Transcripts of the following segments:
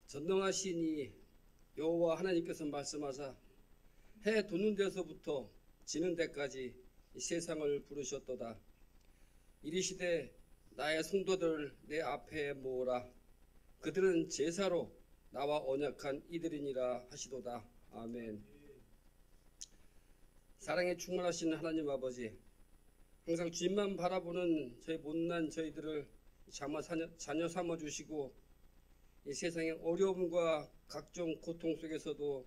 전능하시니 여호와 하나님께서 말씀하사 해 도는 데서부터 지는 데까지 이 세상을 부르셨도다. 이르시되 나의 성도들 내 앞에 모으라. 그들은 제사로 나와 언약한 이들이니라 하시도다. 아멘. 사랑에 충만하신 하나님 아버지, 항상 주님만 바라보는 저희 못난 저희들을 자녀 삼아주시고 이 세상의 어려움과 각종 고통 속에서도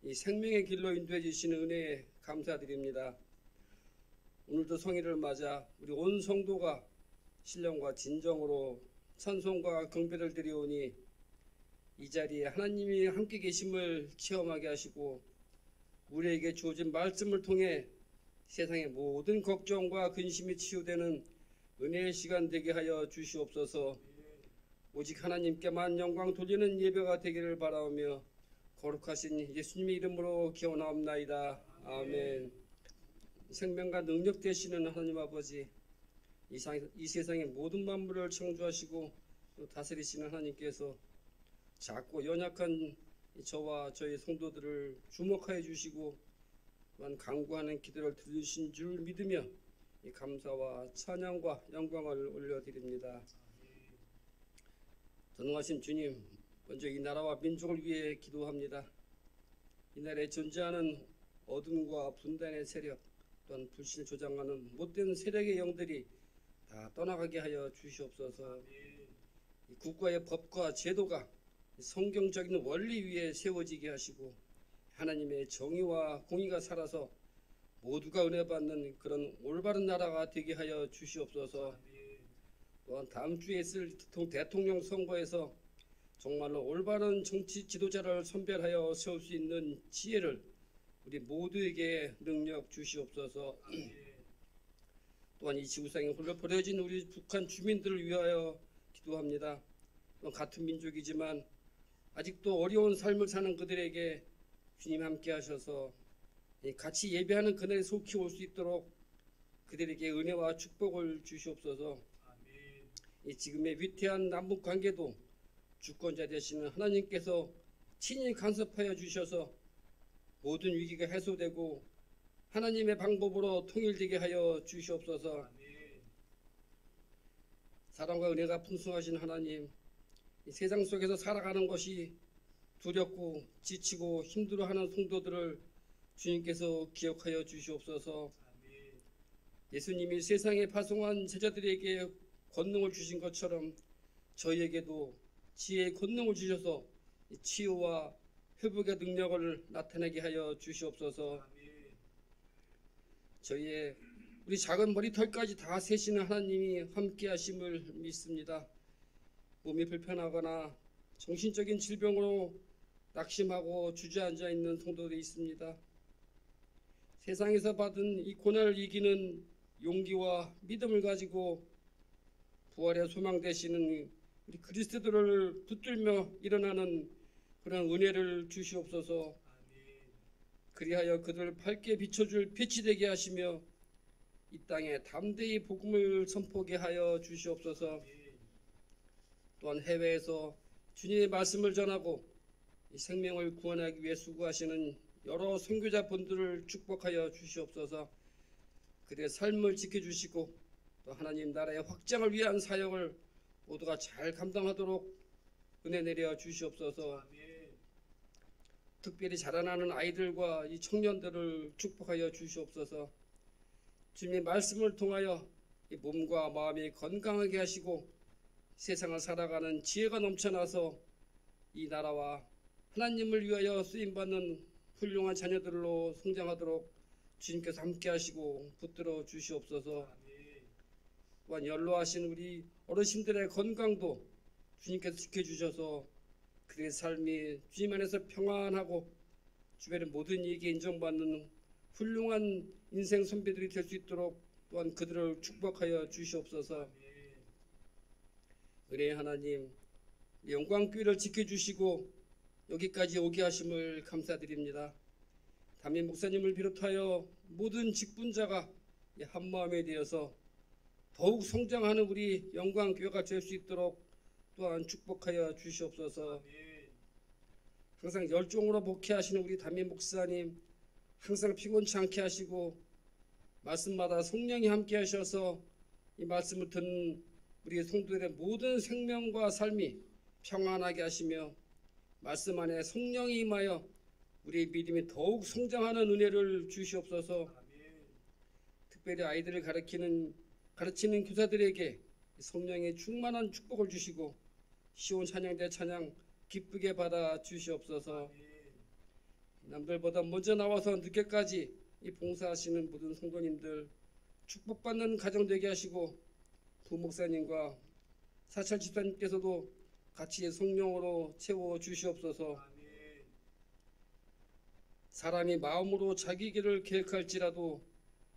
이 생명의 길로 인도해 주시는 은혜에 감사드립니다. 오늘도 성일을 맞아 우리 온 성도가 신령과 진정으로 찬송과 경배를 드리오니 이 자리에 하나님이 함께 계심을 체험하게 하시고 우리에게 주어진 말씀을 통해 세상의 모든 걱정과 근심이 치유되는 은혜의 시간 되게 하여 주시옵소서. 오직 하나님께만 영광 돌리는 예배가 되기를 바라오며 거룩하신 예수님의 이름으로 기원하옵나이다. 아멘. 생명과 능력 되시는 하나님 아버지, 이 세상의 모든 만물을 창조하시고 또 다스리시는 하나님께서 작고 연약한 저와 저희 성도들을 주목하여 주시고 또한 간구하는 기도를 들으신 줄 믿으며 이 감사와 찬양과 영광을 올려드립니다. 전능하신 주님, 먼저 이 나라와 민족을 위해 기도합니다. 이 나라에 존재하는 어둠과 분단의 세력, 또한 불신을 조장하는 못된 세력의 영들이 다 떠나가게 하여 주시옵소서. 이 국가의 법과 제도가 성경적인 원리 위에 세워지게 하시고 하나님의 정의와 공의가 살아서 모두가 은혜 받는 그런 올바른 나라가 되게 하여 주시옵소서. 또한 다음 주에 있을 대통령 선거에서 정말로 올바른 정치 지도자를 선별하여 세울 수 있는 지혜를 우리 모두에게 능력 주시옵소서. 또한 이 지구상에 홀로 버려진 우리 북한 주민들을 위하여 기도합니다. 또한 같은 민족이지만 아직도 어려운 삶을 사는 그들에게 주님 함께 하셔서 같이 예배하는 그날에 속히 올 수 있도록 그들에게 은혜와 축복을 주시옵소서. 이 지금의 위태한 남북 관계도 주권자 되시는 하나님께서 친히 간섭하여 주셔서 모든 위기가 해소되고 하나님의 방법으로 통일되게 하여 주시옵소서. 사랑과 은혜가 풍성하신 하나님, 이 세상 속에서 살아가는 것이 두렵고 지치고 힘들어하는 성도들을 주님께서 기억하여 주시옵소서. 예수님이 세상에 파송한 제자들에게 권능을 주신 것처럼 저희에게도 지혜의 권능을 주셔서 치유와 회복의 능력을 나타내게 하여 주시옵소서. 저희의 우리 작은 머리털까지 다 세시는 하나님이 함께 하심을 믿습니다. 몸이 불편하거나 정신적인 질병으로 낙심하고 주저앉아 있는 성도들이 있습니다. 세상에서 받은 이 고난을 이기는 용기와 믿음을 가지고 부활의 소망 되시는 우리 그리스도를 붙들며 일어나는 그런 은혜를 주시옵소서. 그리하여 그들을 밝게 비춰줄 빛이 되게 하시며 이 땅에 담대히 복음을 선포하게 하여 주시옵소서. 또한 해외에서 주님의 말씀을 전하고 이 생명을 구원하기 위해 수고하시는 여러 선교자분들을 축복하여 주시옵소서. 그들의 삶을 지켜주시고 또 하나님 나라의 확장을 위한 사역을 모두가 잘 감당하도록 은혜 내려 주시옵소서. 특별히 자라나는 아이들과 이 청년들을 축복하여 주시옵소서. 주님의 말씀을 통하여 이 몸과 마음이 건강하게 하시고 세상을 살아가는 지혜가 넘쳐나서 이 나라와 하나님을 위하여 쓰임받는 훌륭한 자녀들로 성장하도록 주님께서 함께 하시고 붙들어 주시옵소서. 또한 연로하신 우리 어르신들의 건강도 주님께서 지켜주셔서 그들의 삶이 주님 안에서 평안하고 주변의 모든 이에게 인정받는 훌륭한 인생 선배들이 될 수 있도록 또한 그들을 축복하여 주시옵소서. 은혜의 하나님, 영광교회를 지켜주시고 여기까지 오게 하심을 감사드립니다. 담임 목사님을 비롯하여 모든 직분자가 한마음에 되어서 더욱 성장하는 우리 영광교회가 될 수 있도록 또한 축복하여 주시옵소서. 항상 열정으로 목회하시는 우리 담임 목사님, 항상 피곤치 않게 하시고 말씀마다 성령이 함께 하셔서 이 말씀을 듣는 우리 성도들의 모든 생명과 삶이 평안하게 하시며 말씀 안에 성령이 임하여 우리의 믿음이 더욱 성장하는 은혜를 주시옵소서. 특별히 아이들을 가르치는 교사들에게 성령의 충만한 축복을 주시고 시온 찬양대 찬양 기쁘게 받아 주시옵소서. 남들보다 먼저 나와서 늦게까지 이 봉사하시는 모든 성도님들 축복받는 가정 되게 하시고 부목사님과 사찰 집사님께서도 같이 성령으로 채워 주시옵소서. 사람이 마음으로 자기 길을 계획할지라도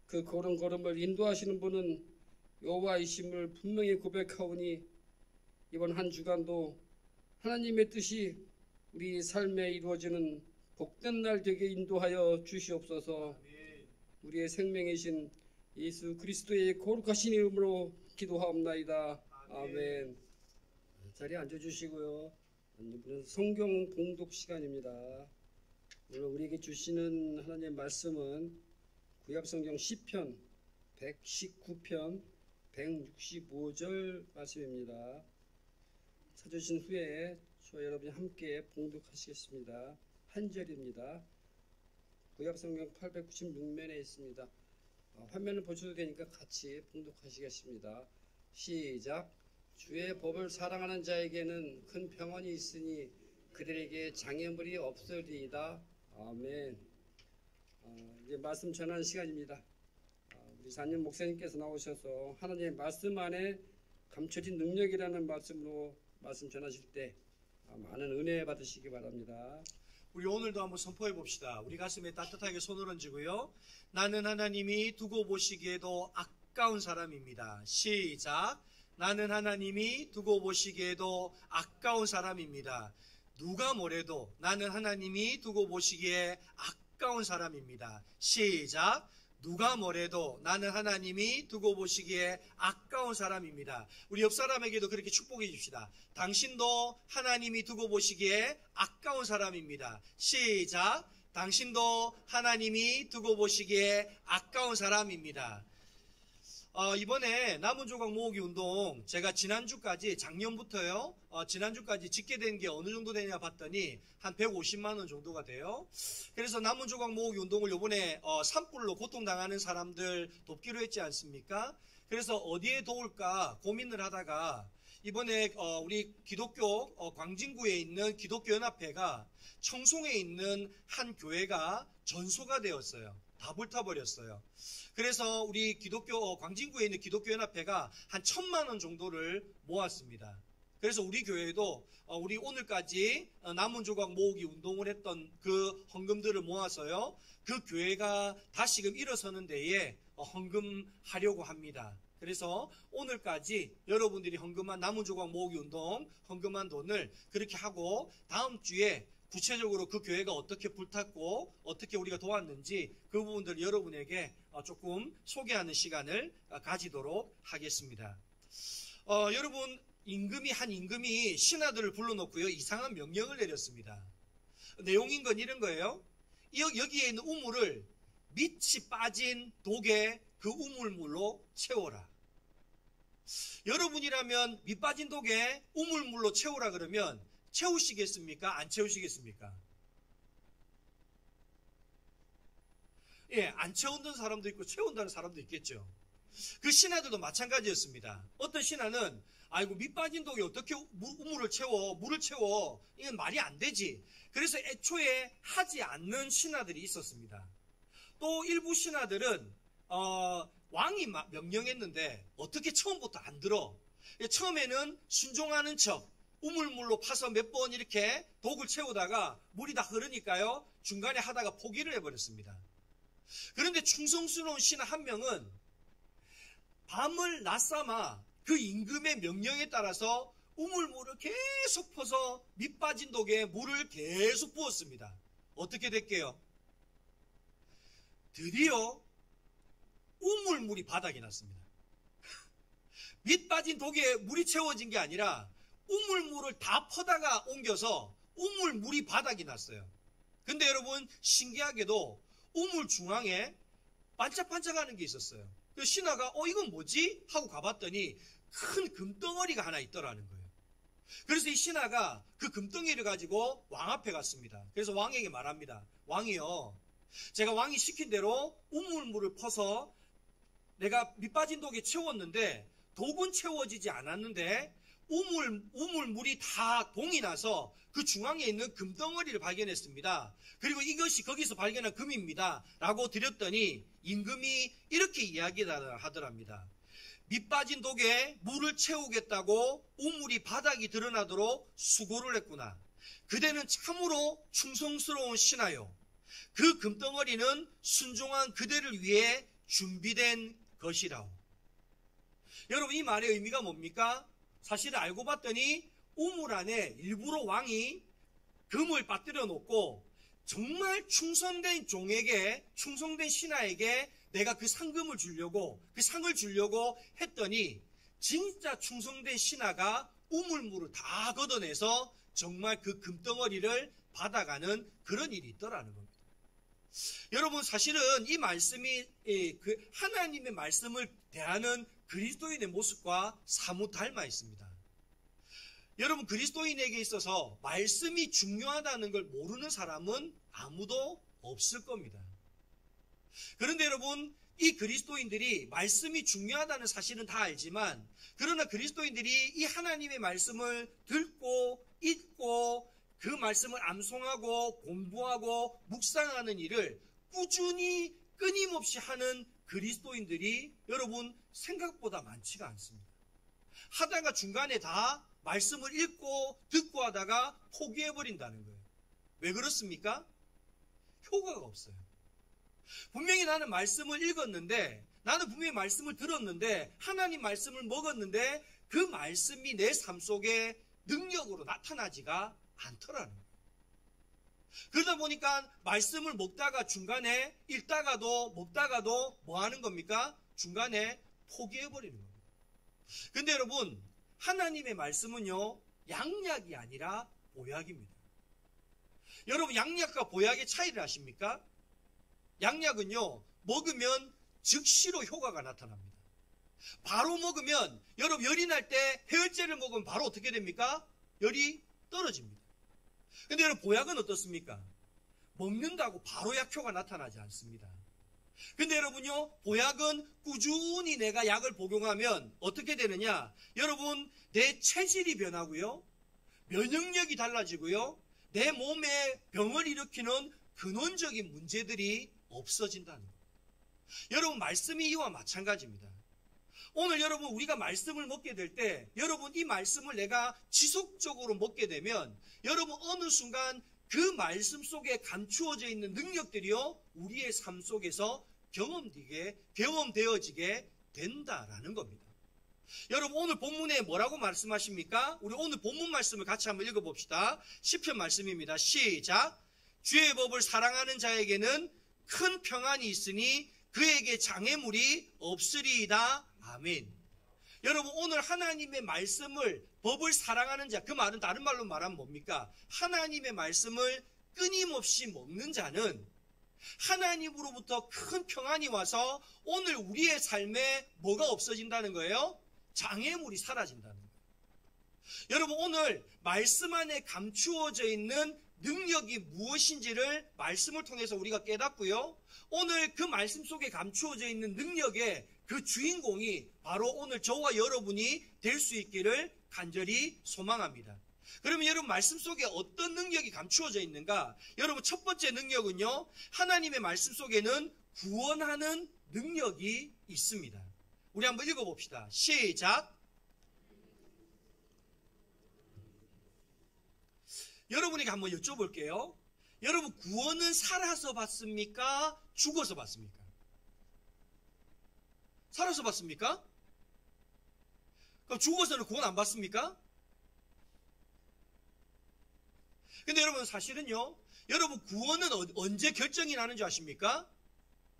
그 걸음걸음을 인도하시는 분은 여호와이심을 분명히 고백하오니 이번 한 주간도 하나님의 뜻이 우리 삶에 이루어지는 복된 날 되게 인도하여 주시옵소서. 우리의 생명이신 예수 그리스도의 거룩하신 이름으로 기도하옵나이다. 아멘. 자리에 앉아주시고요. 이번은 성경 봉독 시간입니다. 오늘 우리에게 주시는 하나님의 말씀은 구약성경 시편 119편 165절 말씀입니다. 찾으신 후에 저와 여러분이 함께 봉독하시겠습니다. 한 절입니다. 구약성경 896면에 있습니다. 화면을 보셔도 되니까 같이 봉독하시겠습니다. 시작. 주의 법을 사랑하는 자에게는 큰 평안이 있으니 그들에게 장애물이 없으리이다. 아멘. 이제 말씀 전하는 시간입니다. 우리 담임 목사님께서 나오셔서 하나님의 말씀 안에 감춰진 능력이라는 말씀으로 말씀 전하실 때 많은 은혜 받으시기 바랍니다. 우리 오늘도 한번 선포해 봅시다. 우리 가슴에 따뜻하게 손을 얹고요. 나는 하나님이 두고 보시기에도 아까운 사람입니다. 시작. 나는 하나님이 두고 보시기에도 아까운 사람입니다. 누가 뭐래도 나는 하나님이 두고 보시기에 아까운 사람입니다. 시작. 누가 뭐래도 나는 하나님이 두고 보시기에 아까운 사람입니다. 우리 옆 사람에게도 그렇게 축복해 줍시다. 당신도 하나님이 두고 보시기에 아까운 사람입니다. 시작. 당신도 하나님이 두고 보시기에 아까운 사람입니다. 이번에 남은 조각 모으기 운동 제가 지난주까지 작년부터요 지난주까지 짓게 된 게 어느 정도 되냐 봤더니 한 150만 원 정도가 돼요. 그래서 남은 조각 모으기 운동을 이번에 산불로 고통당하는 사람들 돕기로 했지 않습니까? 그래서 어디에 도울까 고민을 하다가 이번에 우리 기독교 광진구에 있는 기독교연합회가 청송에 있는 한 교회가 전소가 되었어요. 다 불타버렸어요. 그래서 우리 광진구에 있는 기독교연합회가 한 1,000만 원 정도를 모았습니다. 그래서 우리 교회도 우리 오늘까지 남은 조각 모으기 운동을 했던 그 헌금들을 모아서요. 그 교회가 다시금 일어서는 데에 헌금하려고 합니다. 그래서 오늘까지 여러분들이 헌금한 남은 조각 모으기 운동 헌금한 돈을 그렇게 하고 다음 주에 구체적으로 그 교회가 어떻게 불탔고 어떻게 우리가 도왔는지 그 부분들을 여러분에게 조금 소개하는 시간을 가지도록 하겠습니다. 여러분 한 임금이 신하들을 불러놓고요 이상한 명령을 내렸습니다. 내용인 건 이런 거예요. 여기에 있는 우물을 밑이 빠진 독에 그 우물물로 채워라. 여러분이라면 밑 빠진 독에 우물물로 채우라 그러면 채우시겠습니까? 안 채우시겠습니까? 예, 안 채운다는 사람도 있고 채운다는 사람도 있겠죠. 그 신하들도 마찬가지였습니다. 어떤 신하는 아이고 밑 빠진 독에 어떻게 우물을 채워 물을 채워 이건 말이 안 되지. 그래서 애초에 하지 않는 신하들이 있었습니다. 또 일부 신하들은 왕이 명령했는데 어떻게 처음부터 안 들어. 처음에는 순종하는 척 우물물로 파서 몇 번 이렇게 독을 채우다가 물이 다 흐르니까요 중간에 하다가 포기를 해버렸습니다. 그런데 충성스러운 신하 한 명은 밤을 낮삼아 그 임금의 명령에 따라서 우물물을 계속 퍼서 밑 빠진 독에 물을 계속 부었습니다. 어떻게 됐게요? 드디어 우물물이 바닥이 났습니다. 밑 빠진 독에 물이 채워진 게 아니라 우물물을 다 퍼다가 옮겨서 우물물이 바닥이 났어요. 근데 여러분 신기하게도 우물 중앙에 반짝반짝하는 게 있었어요. 그래서 신하가 이건 뭐지? 하고 가봤더니 큰 금덩어리가 하나 있더라는 거예요. 그래서 이 신하가 그 금덩이를 가지고 왕 앞에 갔습니다. 그래서 왕에게 말합니다. 왕이요, 제가 왕이 시킨 대로 우물물을 퍼서 내가 밑빠진 독에 채웠는데 독은 채워지지 않았는데 우물물이 다 동이 나서 그 중앙에 있는 금덩어리를 발견했습니다. 그리고 이것이 거기서 발견한 금입니다. 라고 드렸더니 임금이 이렇게 이야기하더랍니다. 밑빠진 독에 물을 채우겠다고 우물이 바닥이 드러나도록 수고를 했구나. 그대는 참으로 충성스러운 신하요. 그 금덩어리는 순종한 그대를 위해 준비된 것이라오. 여러분 이 말의 의미가 뭡니까? 사실 알고 봤더니 우물 안에 일부러 왕이 금을 빠뜨려 놓고 정말 충성된 종에게, 충성된 신하에게 내가 그 상금을 주려고, 그 상을 주려고 했더니 진짜 충성된 신하가 우물물을 다 걷어내서 정말 그 금덩어리를 받아가는 그런 일이 있더라는 겁니다. 여러분 사실은 이 말씀이 그 하나님의 말씀을 대하는 그리스도인의 모습과 사뭇 닮아 있습니다. 여러분 그리스도인에게 있어서 말씀이 중요하다는 걸 모르는 사람은 아무도 없을 겁니다. 그런데 여러분 이 그리스도인들이 말씀이 중요하다는 사실은 다 알지만, 그러나 그리스도인들이 이 하나님의 말씀을 듣고 읽고 그 말씀을 암송하고 공부하고 묵상하는 일을 꾸준히 끊임없이 하는 그리스도인들이 여러분 생각보다 많지가 않습니다. 하다가 중간에 다 말씀을 읽고 듣고 하다가 포기해버린다는 거예요. 왜 그렇습니까? 효과가 없어요. 분명히 나는 말씀을 읽었는데, 나는 분명히 말씀을 들었는데, 하나님 말씀을 먹었는데 그 말씀이 내 삶 속에 능력으로 나타나지가 않더라는 거예요. 그러다 보니까 말씀을 먹다가 중간에 읽다가도 먹다가도 뭐 하는 겁니까? 중간에 포기해버리는 겁니다. 근데 여러분 하나님의 말씀은요 양약이 아니라 보약입니다. 여러분 양약과 보약의 차이를 아십니까? 양약은요 먹으면 즉시로 효과가 나타납니다. 바로 먹으면, 여러분 열이 날 때 해열제를 먹으면 바로 어떻게 됩니까? 열이 떨어집니다. 근데 여러분 보약은 어떻습니까? 먹는다고 바로 약효가 나타나지 않습니다. 근데 여러분요 보약은 꾸준히 내가 약을 복용하면 어떻게 되느냐? 여러분 내 체질이 변하고요, 면역력이 달라지고요, 내 몸에 병을 일으키는 근원적인 문제들이 없어진다는 거예요. 여러분 말씀이 이와 마찬가지입니다. 오늘 여러분 우리가 말씀을 먹게 될 때, 여러분 이 말씀을 내가 지속적으로 먹게 되면 여러분 어느 순간 그 말씀 속에 감추어져 있는 능력들이요 우리의 삶 속에서 경험되어지게 된다라는 겁니다. 여러분 오늘 본문에 뭐라고 말씀하십니까? 우리 오늘 본문 말씀을 같이 한번 읽어봅시다. 시편 말씀입니다. 시작. 주의 법을 사랑하는 자에게는 큰 평안이 있으니 그에게 장애물이 없으리이다. 아멘. 여러분 오늘 하나님의 말씀을, 법을 사랑하는 자, 그 말은 다른 말로 말하면 뭡니까? 하나님의 말씀을 끊임없이 먹는 자는 하나님으로부터 큰 평안이 와서 오늘 우리의 삶에 뭐가 없어진다는 거예요? 장애물이 사라진다는 거예요. 여러분 오늘 말씀 안에 감추어져 있는 능력이 무엇인지를 말씀을 통해서 우리가 깨닫고요, 오늘 그 말씀 속에 감추어져 있는 능력의 그 주인공이 바로 오늘 저와 여러분이 될 수 있기를 간절히 소망합니다. 그러면 여러분 말씀 속에 어떤 능력이 감추어져 있는가? 여러분 첫 번째 능력은요, 하나님의 말씀 속에는 구원하는 능력이 있습니다. 우리 한번 읽어봅시다. 시작. 여러분에게 한번 여쭤볼게요. 여러분 구원은 살아서 받습니까? 죽어서 받습니까? 살아서 받습니까? 그럼 죽어서는 구원 안 받습니까? 근데 여러분 사실은요, 여러분 구원은 언제 결정이 나는 줄 아십니까?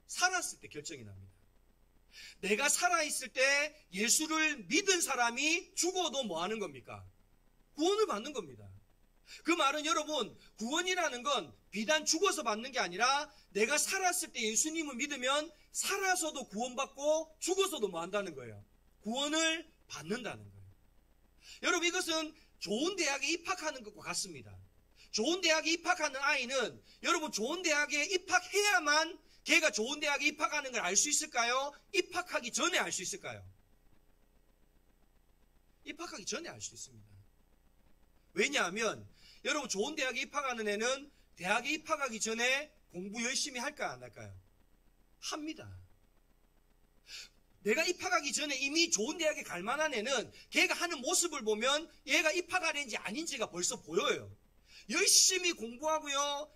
살았을 때 결정이 납니다. 내가 살아있을 때 예수를 믿은 사람이 죽어도 뭐 하는 겁니까? 구원을 받는 겁니다. 그 말은 여러분, 구원이라는 건 비단 죽어서 받는 게 아니라 내가 살았을 때 예수님을 믿으면 살아서도 구원받고 죽어서도 뭐 한다는 거예요? 구원을 받는다는 거예요. 여러분, 이것은 좋은 대학에 입학하는 것과 같습니다. 좋은 대학에 입학하는 아이는 여러분 좋은 대학에 입학해야만 걔가 좋은 대학에 입학하는 걸 알 수 있을까요? 입학하기 전에 알 수 있을까요? 입학하기 전에 알 수 있습니다. 왜냐하면 여러분 좋은 대학에 입학하는 애는 대학에 입학하기 전에 공부 열심히 할까요? 안 할까요? 합니다. 내가 입학하기 전에 이미 좋은 대학에 갈 만한 애는 걔가 하는 모습을 보면 얘가 입학하는지 아닌지가 벌써 보여요. 열심히 공부하고요.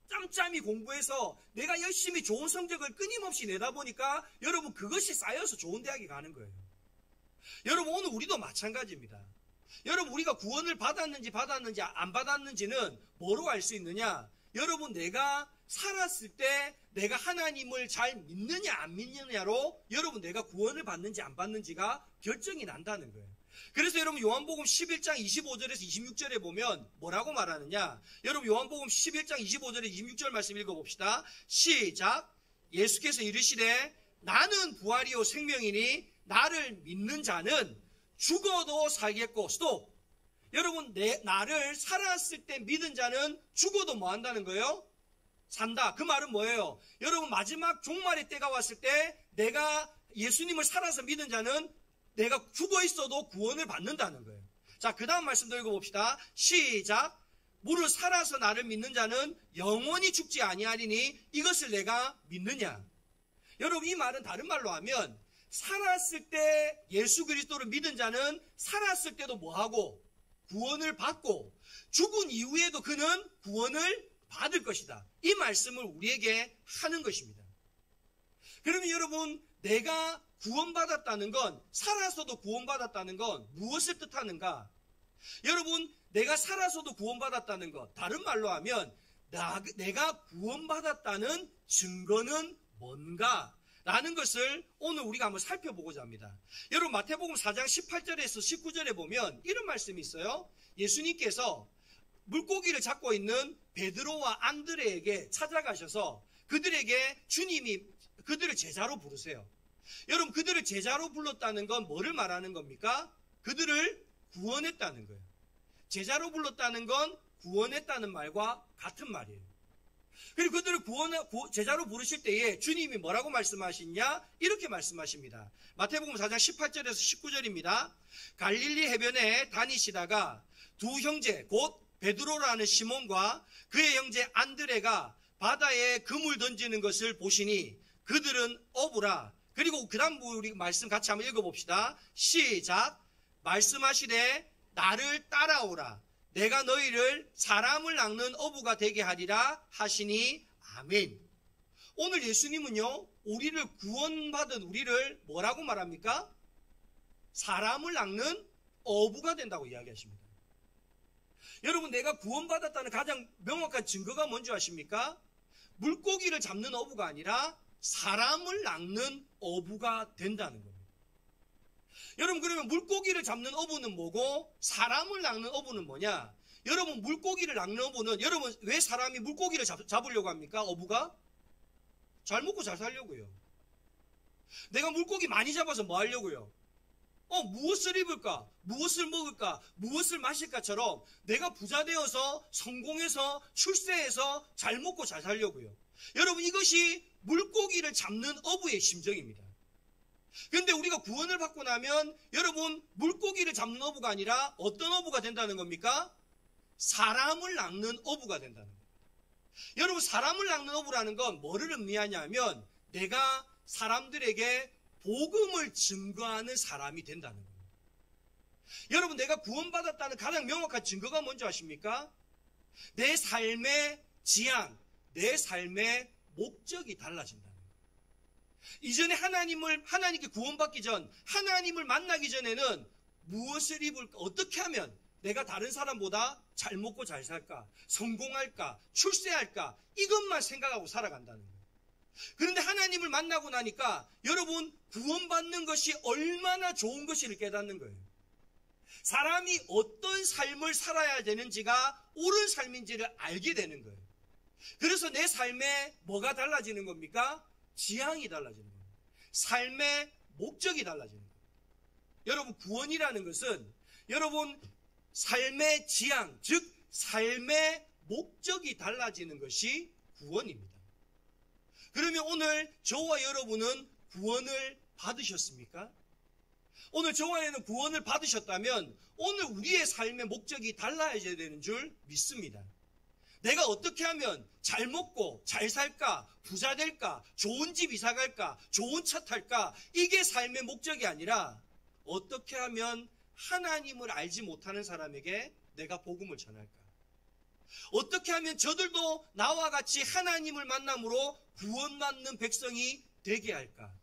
짬짬이 공부해서 내가 열심히 좋은 성적을 끊임없이 내다 보니까 여러분 그것이 쌓여서 좋은 대학에 가는 거예요. 여러분 오늘 우리도 마찬가지입니다. 여러분 우리가 구원을 받았는지 안 받았는지는 뭐로 알 수 있느냐? 여러분 내가 살았을 때 내가 하나님을 잘 믿느냐 안 믿느냐로 여러분 내가 구원을 받는지 안 받는지가 결정이 난다는 거예요. 그래서 여러분 요한복음 11장 25절에서 26절에 보면 뭐라고 말하느냐? 여러분 요한복음 11장 25절에 26절 말씀 읽어봅시다. 시작. 예수께서 이르시되 나는 부활이요 생명이니 나를 믿는 자는 죽어도 살겠고 스톱. 여러분 나를 살았을 때 믿은 자는 죽어도 뭐 한다는 거예요? 산다. 그 말은 뭐예요? 여러분 마지막 종말의 때가 왔을 때 내가 예수님을 살아서 믿은 자는 내가 죽어 있어도 구원을 받는다는 거예요. 자, 그 다음 말씀도 읽어봅시다. 시작. 무릇 살아서 나를 믿는 자는 영원히 죽지 아니하리니 이것을 내가 믿느냐? 여러분 이 말은 다른 말로 하면 살았을 때 예수 그리스도를 믿은 자는 살았을 때도 뭐하고? 구원을 받고 죽은 이후에도 그는 구원을 받을 것이다. 이 말씀을 우리에게 하는 것입니다. 그러면 여러분 내가 구원받았다는 건 살아서도 구원받았다는 건 무엇을 뜻하는가? 여러분 내가 살아서도 구원받았다는 것 다른 말로 하면 내가 구원받았다는 증거는 뭔가? 라는 것을 오늘 우리가 한번 살펴보고자 합니다. 여러분 마태복음 4장 18절에서 19절에 보면 이런 말씀이 있어요. 예수님께서 물고기를 잡고 있는 베드로와 안드레에게 찾아가셔서 그들에게 주님이 그들을 제자로 부르세요. 여러분 그들을 제자로 불렀다는 건 뭐를 말하는 겁니까? 그들을 구원했다는 거예요. 제자로 불렀다는 건 구원했다는 말과 같은 말이에요. 그리고 그들을 제자로 부르실 때에 주님이 뭐라고 말씀하시냐? 이렇게 말씀하십니다. 마태복음 4장 18절에서 19절입니다. 갈릴리 해변에 다니시다가 두 형제 곧 베드로라는 시몬과 그의 형제 안드레가 바다에 그물 던지는 것을 보시니 그들은 어부라. 그리고 그 다음 우리 말씀 같이 한번 읽어봅시다. 시작. 말씀하시되 나를 따라오라. 내가 너희를 사람을 낚는 어부가 되게 하리라 하시니 아멘. 오늘 예수님은요 우리를 구원받은 우리를 뭐라고 말합니까? 사람을 낚는 어부가 된다고 이야기하십니다. 여러분 내가 구원받았다는 가장 명확한 증거가 뭔지 아십니까? 물고기를 잡는 어부가 아니라 사람을 낚는 어부가 된다는 겁니다. 여러분 그러면 물고기를 잡는 어부는 뭐고 사람을 낚는 어부는 뭐냐? 여러분 물고기를 낚는 어부는 여러분 왜 사람이 물고기를 잡으려고 합니까? 어부가? 잘 먹고 잘 살려고요. 내가 물고기 많이 잡아서 뭐 하려고요? 무엇을 입을까? 무엇을 먹을까? 무엇을 마실까처럼 내가 부자 되어서 성공해서 출세해서 잘 먹고 잘 살려고요. 여러분 이것이 물고기를 잡는 어부의 심정입니다. 그런데 우리가 구원을 받고 나면 여러분 물고기를 잡는 어부가 아니라 어떤 어부가 된다는 겁니까? 사람을 낚는 어부가 된다는 겁니다. 여러분 사람을 낚는 어부라는 건 뭐를 의미하냐면 내가 사람들에게 복음을 증거하는 사람이 된다는 겁니다. 여러분 내가 구원받았다는 가장 명확한 증거가 뭔지 아십니까? 내 삶의 지향, 내 삶의 목적이 달라진다는 거예요. 이전에 하나님께 구원받기 전, 하나님을 만나기 전에는 무엇을 입을까, 어떻게 하면 내가 다른 사람보다 잘 먹고 잘 살까, 성공할까, 출세할까, 이것만 생각하고 살아간다는 거예요. 그런데 하나님을 만나고 나니까 여러분 구원받는 것이 얼마나 좋은 것인지를 깨닫는 거예요. 사람이 어떤 삶을 살아야 되는지가 옳은 삶인지를 알게 되는 거예요. 그래서 내 삶에 뭐가 달라지는 겁니까? 지향이 달라지는 겁니다. 삶의 목적이 달라지는 거예요. 여러분, 구원이라는 것은 여러분 삶의 지향, 즉 삶의 목적이 달라지는 것이 구원입니다. 그러면 오늘 저와 여러분은 구원을 받으셨습니까? 오늘 저와 여러분은 구원을 받으셨다면 오늘 우리의 삶의 목적이 달라져야 되는 줄 믿습니다. 내가 어떻게 하면 잘 먹고 잘 살까, 부자 될까, 좋은 집 이사 갈까, 좋은 차 탈까, 이게 삶의 목적이 아니라 어떻게 하면 하나님을 알지 못하는 사람에게 내가 복음을 전할까? 어떻게 하면 저들도 나와 같이 하나님을 만남으로 구원받는 백성이 되게 할까?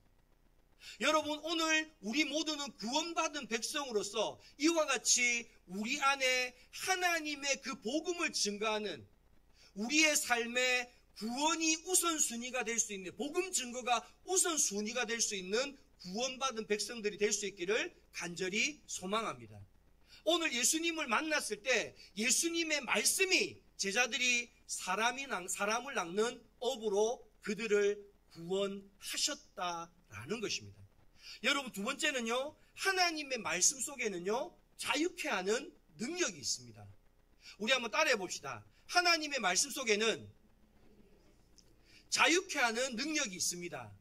여러분, 오늘 우리 모두는 구원받은 백성으로서 이와 같이 우리 안에 하나님의 그 복음을 증거하는 우리의 삶의 구원이 우선순위가 될 수 있는, 복음 증거가 우선순위가 될 수 있는 구원받은 백성들이 될 수 있기를 간절히 소망합니다. 오늘 예수님을 만났을 때 예수님의 말씀이 제자들이 사람을 낚는 업으로 그들을 구원하셨다라는 것입니다. 여러분, 두 번째는요, 하나님의 말씀 속에는요, 자유케 하는 능력이 있습니다. 우리 한번 따라해 봅시다. 하나님의 말씀 속에는 자유케 하는 능력이 있습니다.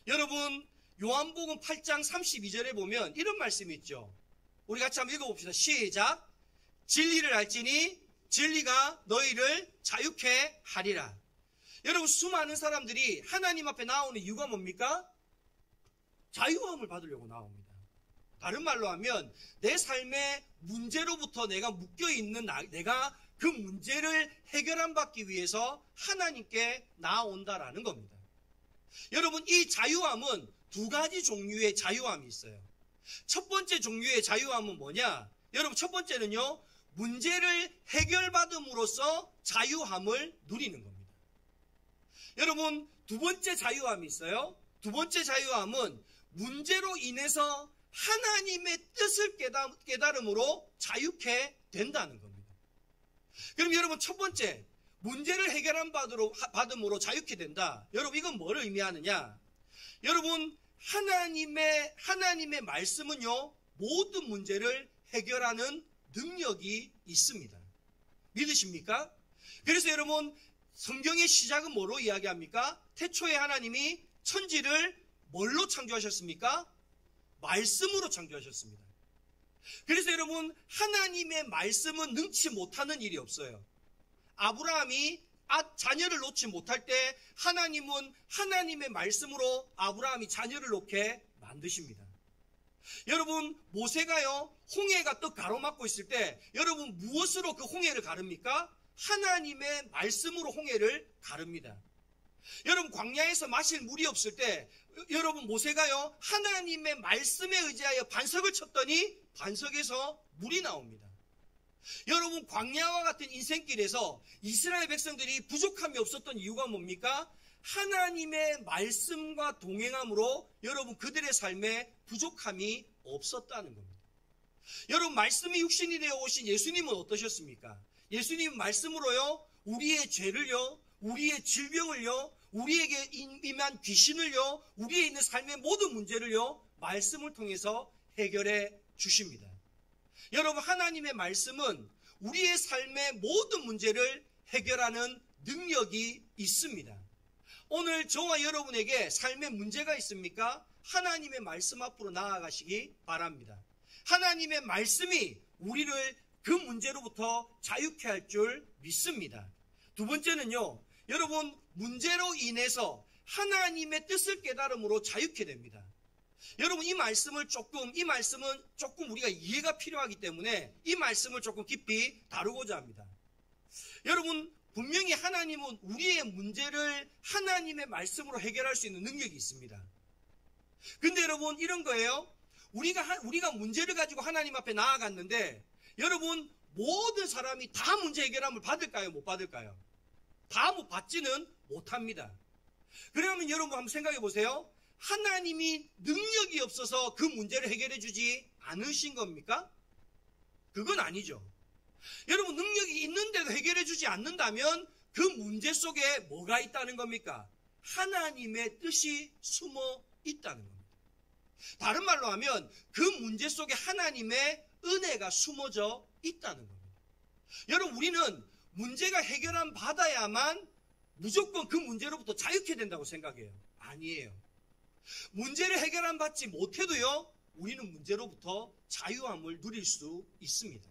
여러분, 요한복음 8장 32절에 보면 이런 말씀이 있죠. 우리 같이 한번 읽어봅시다. 시작. 진리를 알지니 진리가 너희를 자유케 하리라. 여러분, 수많은 사람들이 하나님 앞에 나오는 이유가 뭡니까? 자유함을 받으려고 나옵니다. 다른 말로 하면 내 삶의 문제로부터 내가 묶여있는 내가 그 문제를 해결받기 위해서 하나님께 나아온다라는 겁니다. 여러분, 이 자유함은 두 가지 종류의 자유함이 있어요. 첫 번째 종류의 자유함은 뭐냐? 여러분, 첫 번째는요, 문제를 해결받음으로써 자유함을 누리는 겁니다. 여러분, 두 번째 자유함이 있어요. 두 번째 자유함은 문제로 인해서 하나님의 뜻을 깨달음으로 자유케 된다는 겁니다. 그럼 여러분, 첫 번째, 문제를 해결받음으로 자유케 된다. 여러분, 이건 뭐를 의미하느냐? 여러분, 하나님의 말씀은요, 모든 문제를 해결하는 능력이 있습니다. 믿으십니까? 그래서 여러분, 성경의 시작은 뭐로 이야기합니까? 태초에 하나님이 천지를 뭘로 창조하셨습니까? 말씀으로 창조하셨습니다. 그래서 여러분, 하나님의 말씀은 능치 못하는 일이 없어요. 아브라함이 자녀를 놓지 못할 때 하나님은 하나님의 말씀으로 아브라함이 자녀를 놓게 만드십니다. 여러분, 모세가요, 홍해가 떡 가로막고 있을 때 여러분, 무엇으로 그 홍해를 가릅니까? 하나님의 말씀으로 홍해를 가릅니다. 여러분, 광야에서 마실 물이 없을 때 여러분, 모세가요, 하나님의 말씀에 의지하여 반석을 쳤더니 반석에서 물이 나옵니다. 여러분, 광야와 같은 인생길에서 이스라엘 백성들이 부족함이 없었던 이유가 뭡니까? 하나님의 말씀과 동행함으로 여러분, 그들의 삶에 부족함이 없었다는 겁니다. 여러분, 말씀이 육신이 되어 오신 예수님은 어떠셨습니까? 예수님은 말씀으로요, 우리의 죄를요, 우리의 질병을요, 우리에게 임한 귀신을요, 우리에 있는 삶의 모든 문제를요, 말씀을 통해서 해결해 주십니다. 여러분, 하나님의 말씀은 우리의 삶의 모든 문제를 해결하는 능력이 있습니다. 오늘 저와 여러분에게 삶의 문제가 있습니까? 하나님의 말씀 앞으로 나아가시기 바랍니다. 하나님의 말씀이 우리를 그 문제로부터 자유케 할 줄 믿습니다. 두 번째는요, 여러분, 문제로 인해서 하나님의 뜻을 깨달음으로 자유케 됩니다. 여러분, 이 말씀은 조금 우리가 이해가 필요하기 때문에 이 말씀을 조금 깊이 다루고자 합니다. 여러분, 분명히 하나님은 우리의 문제를 하나님의 말씀으로 해결할 수 있는 능력이 있습니다. 근데 여러분, 이런 거예요. 우리가 문제를 가지고 하나님 앞에 나아갔는데 여러분, 모든 사람이 다 문제 해결함을 받을까요? 못 받을까요? 다 받지는 못합니다. 그러면 여러분 한번 생각해 보세요. 하나님이 능력이 없어서 그 문제를 해결해 주지 않으신 겁니까? 그건 아니죠. 여러분, 능력이 있는데도 해결해 주지 않는다면 그 문제 속에 뭐가 있다는 겁니까? 하나님의 뜻이 숨어 있다는 겁니다. 다른 말로 하면 그 문제 속에 하나님의 은혜가 숨어져 있다는 겁니다. 여러분, 우리는 문제가 해결한 받아야만 무조건 그 문제로부터 자유케 된다고 생각해요. 아니에요. 문제를 해결한 받지 못해도요, 우리는 문제로부터 자유함을 누릴 수 있습니다.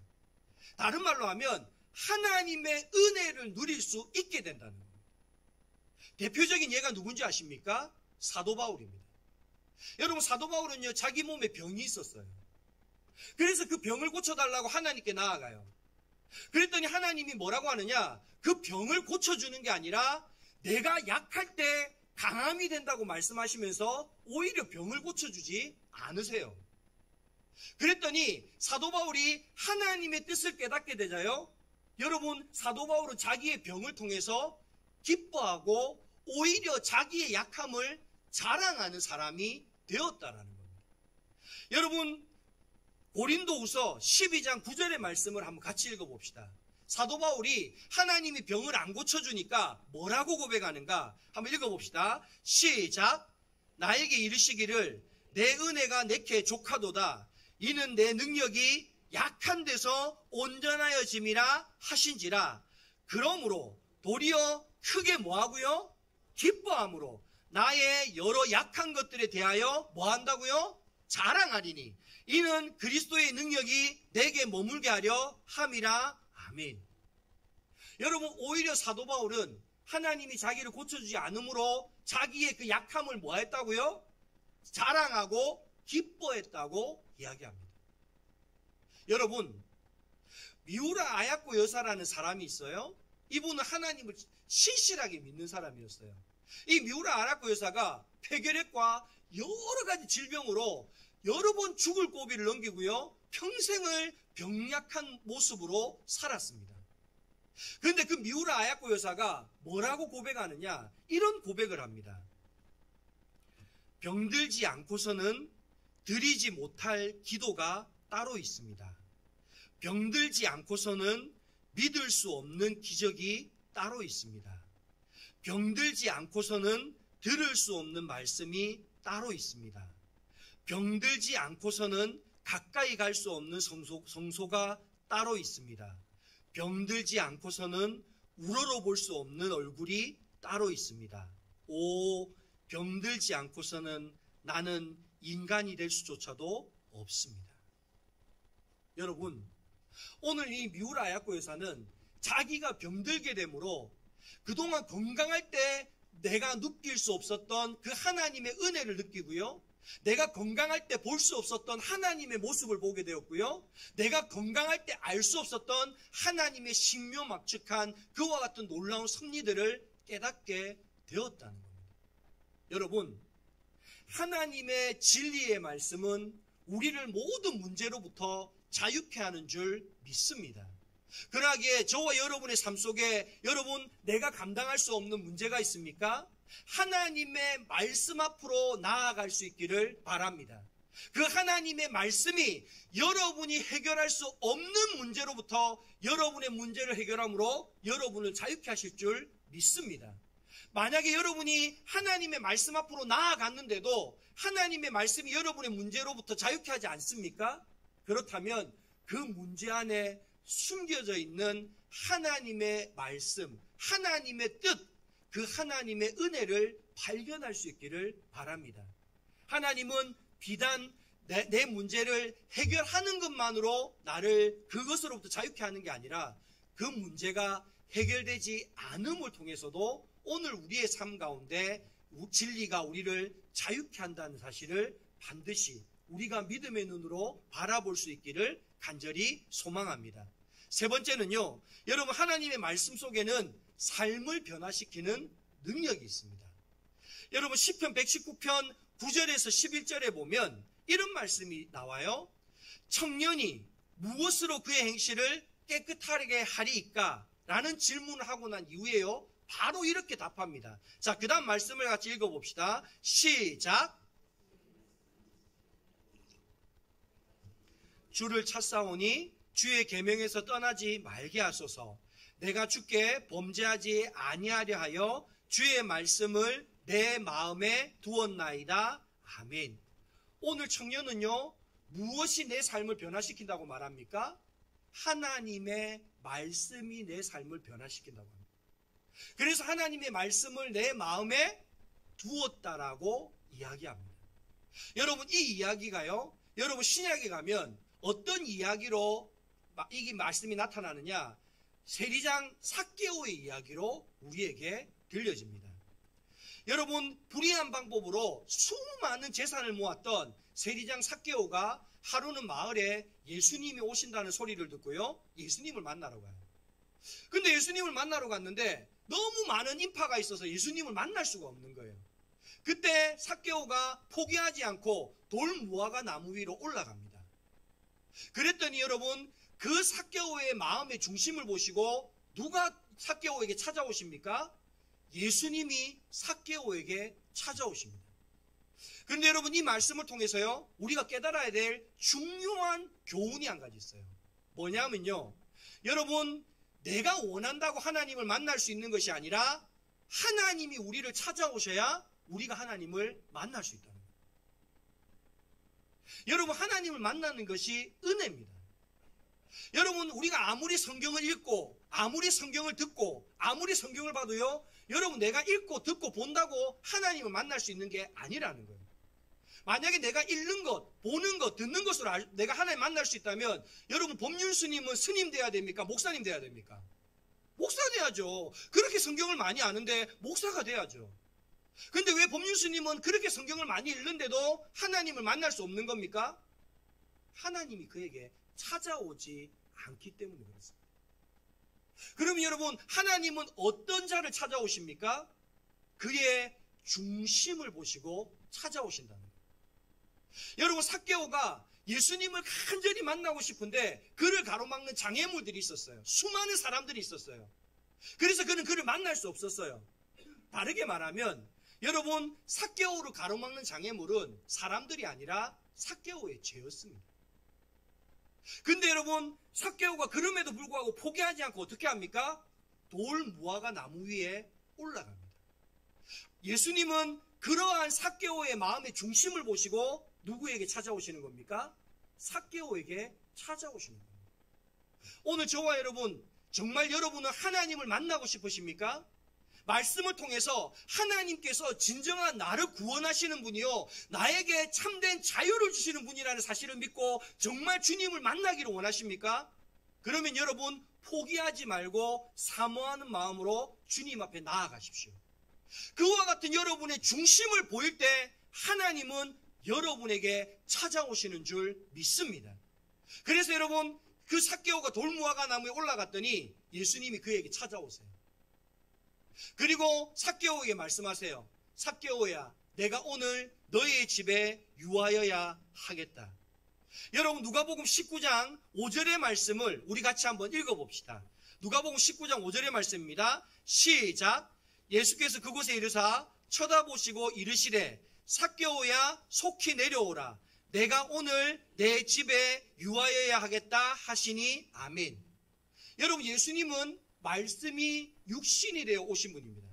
다른 말로 하면 하나님의 은혜를 누릴 수 있게 된다는 겁니다. 대표적인 예가 누군지 아십니까? 사도 바울입니다. 여러분, 사도 바울은요, 자기 몸에 병이 있었어요. 그래서 그 병을 고쳐달라고 하나님께 나아가요. 그랬더니 하나님이 뭐라고 하느냐? 그 병을 고쳐주는 게 아니라 내가 약할 때 강함이 된다고 말씀하시면서 오히려 병을 고쳐주지 않으세요. 그랬더니 사도 바울이 하나님의 뜻을 깨닫게 되자요, 여러분, 사도 바울은 자기의 병을 통해서 기뻐하고 오히려 자기의 약함을 자랑하는 사람이 되었다라는 겁니다. 여러분, 고린도후서 12장 9절의 말씀을 한번 같이 읽어봅시다. 사도 바울이 하나님이 병을 안 고쳐주니까 뭐라고 고백하는가? 한번 읽어봅시다. 시작. 나에게 이르시기를 내 은혜가 내게 족하도다. 이는 내 능력이 약한 데서 온전하여짐이라 하신지라. 그러므로 도리어 크게 뭐하고요? 기뻐함으로 나의 여러 약한 것들에 대하여 뭐한다고요? 자랑하리니 이는 그리스도의 능력이 내게 머물게 하려 함이라. 아멘. 여러분, 오히려 사도 바울은 하나님이 자기를 고쳐주지 않으므로 자기의 그 약함을 뭐 했다고요? 자랑하고 기뻐했다고 이야기합니다. 여러분, 미우라 아야코 여사라는 사람이 있어요. 이분은 하나님을 신실하게 믿는 사람이었어요. 이 미우라 아야코 여사가 폐결핵과 여러 가지 질병으로 여러 번 죽을 고비를 넘기고요, 평생을 병약한 모습으로 살았습니다. 그런데 그 미우라 아야코 여사가 뭐라고 고백하느냐? 이런 고백을 합니다. 병들지 않고서는 드리지 못할 기도가 따로 있습니다. 병들지 않고서는 믿을 수 없는 기적이 따로 있습니다. 병들지 않고서는 들을 수 없는 말씀이 따로 있습니다. 병들지 않고서는 가까이 갈 수 없는 성소가 따로 있습니다. 병들지 않고서는 우러러볼 수 없는 얼굴이 따로 있습니다. 오, 병들지 않고서는 나는 인간이 될 수조차도 없습니다. 여러분, 오늘 이 미우라 아야코 여사는 자기가 병들게 되므로 그동안 건강할 때 내가 느낄 수 없었던 그 하나님의 은혜를 느끼고요, 내가 건강할 때 볼 수 없었던 하나님의 모습을 보게 되었고요, 내가 건강할 때 알 수 없었던 하나님의 신묘막측한 그와 같은 놀라운 섭리들을 깨닫게 되었다는 겁니다. 여러분, 하나님의 진리의 말씀은 우리를 모든 문제로부터 자유케 하는 줄 믿습니다. 그러기에 저와 여러분의 삶 속에 여러분, 내가 감당할 수 없는 문제가 있습니까? 하나님의 말씀 앞으로 나아갈 수 있기를 바랍니다. 그 하나님의 말씀이 여러분이 해결할 수 없는 문제로부터 여러분의 문제를 해결함으로 여러분을 자유케 하실 줄 믿습니다. 만약에 여러분이 하나님의 말씀 앞으로 나아갔는데도 하나님의 말씀이 여러분의 문제로부터 자유케 하지 않습니까? 그렇다면 그 문제 안에 숨겨져 있는 하나님의 말씀, 하나님의 뜻, 그 하나님의 은혜를 발견할 수 있기를 바랍니다. 하나님은 비단 내 문제를 해결하는 것만으로 나를 그것으로부터 자유케 하는 게 아니라 그 문제가 해결되지 않음을 통해서도 오늘 우리의 삶 가운데 진리가 우리를 자유케 한다는 사실을 반드시 우리가 믿음의 눈으로 바라볼 수 있기를 간절히 소망합니다. 세 번째는요, 여러분, 하나님의 말씀 속에는 삶을 변화시키는 능력이 있습니다. 여러분, 시편 119편 9절에서 11절에 보면 이런 말씀이 나와요. 청년이 무엇으로 그의 행실을 깨끗하게 하리이까? 라는 질문을 하고 난 이후에요, 바로 이렇게 답합니다. 자, 그 다음 말씀을 같이 읽어봅시다. 시작. 주를 찾사오니 주의 계명에서 떠나지 말게 하소서. 내가 주께 범죄하지 아니하려 하여 주의 말씀을 내 마음에 두었나이다. 아멘. 오늘 청년은요, 무엇이 내 삶을 변화시킨다고 말합니까? 하나님의 말씀이 내 삶을 변화시킨다고 합니다. 그래서 하나님의 말씀을 내 마음에 두었다라고 이야기합니다. 여러분, 이 이야기가요, 여러분 신약에 가면 어떤 이야기로 이 말씀이 나타나느냐? 세리장 삭개오의 이야기로 우리에게 들려집니다. 여러분, 불의한 방법으로 수많은 재산을 모았던 세리장 삭개오가 하루는 마을에 예수님이 오신다는 소리를 듣고요, 예수님을 만나러 가요. 근데 예수님을 만나러 갔는데 너무 많은 인파가 있어서 예수님을 만날 수가 없는 거예요. 그때 삭개오가 포기하지 않고 돌무화과 나무 위로 올라갑니다. 그랬더니 여러분, 그 삭개오의 마음의 중심을 보시고 누가 삭개오에게 찾아오십니까? 예수님이 삭개오에게 찾아오십니다. 그런데 여러분, 이 말씀을 통해서요, 우리가 깨달아야 될 중요한 교훈이 한 가지 있어요. 뭐냐면요, 여러분, 내가 원한다고 하나님을 만날 수 있는 것이 아니라 하나님이 우리를 찾아오셔야 우리가 하나님을 만날 수 있다는 거예요. 여러분, 하나님을 만나는 것이 은혜입니다. 여러분, 우리가 아무리 성경을 읽고 아무리 성경을 듣고 아무리 성경을 봐도요, 여러분, 내가 읽고 듣고 본다고 하나님을 만날 수 있는 게 아니라는 거예요. 만약에 내가 읽는 것, 보는 것, 듣는 것으로 내가 하나님 만날 수 있다면, 여러분, 법륜 스님은 스님 돼야 됩니까? 목사님 돼야 됩니까? 목사 돼야죠. 그렇게 성경을 많이 아는데 목사가 돼야죠. 근데 왜 법륜 스님은 그렇게 성경을 많이 읽는데도 하나님을 만날 수 없는 겁니까? 하나님이 그에게 찾아오지 않기 때문에 그렇습니다. 그러면 여러분, 하나님은 어떤 자를 찾아오십니까? 그의 중심을 보시고 찾아오신다는 거예요. 여러분, 삭개오가 예수님을 간절히 만나고 싶은데 그를 가로막는 장애물들이 있었어요. 수많은 사람들이 있었어요. 그래서 그를 만날 수 없었어요. 다르게 말하면 여러분, 삭개오를 가로막는 장애물은 사람들이 아니라 삭개오의 죄였습니다. 근데 여러분, 삭개오가 그럼에도 불구하고 포기하지 않고 어떻게 합니까? 돌무화과 나무 위에 올라갑니다. 예수님은 그러한 삭개오의 마음의 중심을 보시고 누구에게 찾아오시는 겁니까? 삭개오에게 찾아오시는 겁니다. 오늘 저와 여러분, 정말 여러분은 하나님을 만나고 싶으십니까? 말씀을 통해서 하나님께서 진정한 나를 구원하시는 분이요, 나에게 참된 자유를 주시는 분이라는 사실을 믿고 정말 주님을 만나기를 원하십니까? 그러면 여러분, 포기하지 말고 사모하는 마음으로 주님 앞에 나아가십시오. 그와 같은 여러분의 중심을 보일 때 하나님은 여러분에게 찾아오시는 줄 믿습니다. 그래서 여러분, 그 삭개오가 돌무화과 나무에 올라갔더니 예수님이 그에게 찾아오세요. 그리고 삭개오에게 말씀하세요. 삭개오야, 내가 오늘 너의 집에 유하여야 하겠다. 여러분, 누가복음 19장 5절의 말씀을 우리 같이 한번 읽어봅시다. 누가복음 19장 5절의 말씀입니다. 시작. 예수께서 그곳에 이르사 쳐다보시고 이르시되 삭개오야, 속히 내려오라. 내가 오늘 내 집에 유하여야 하겠다 하시니 아멘. 여러분, 예수님은 말씀이 육신이 되어 오신 분입니다.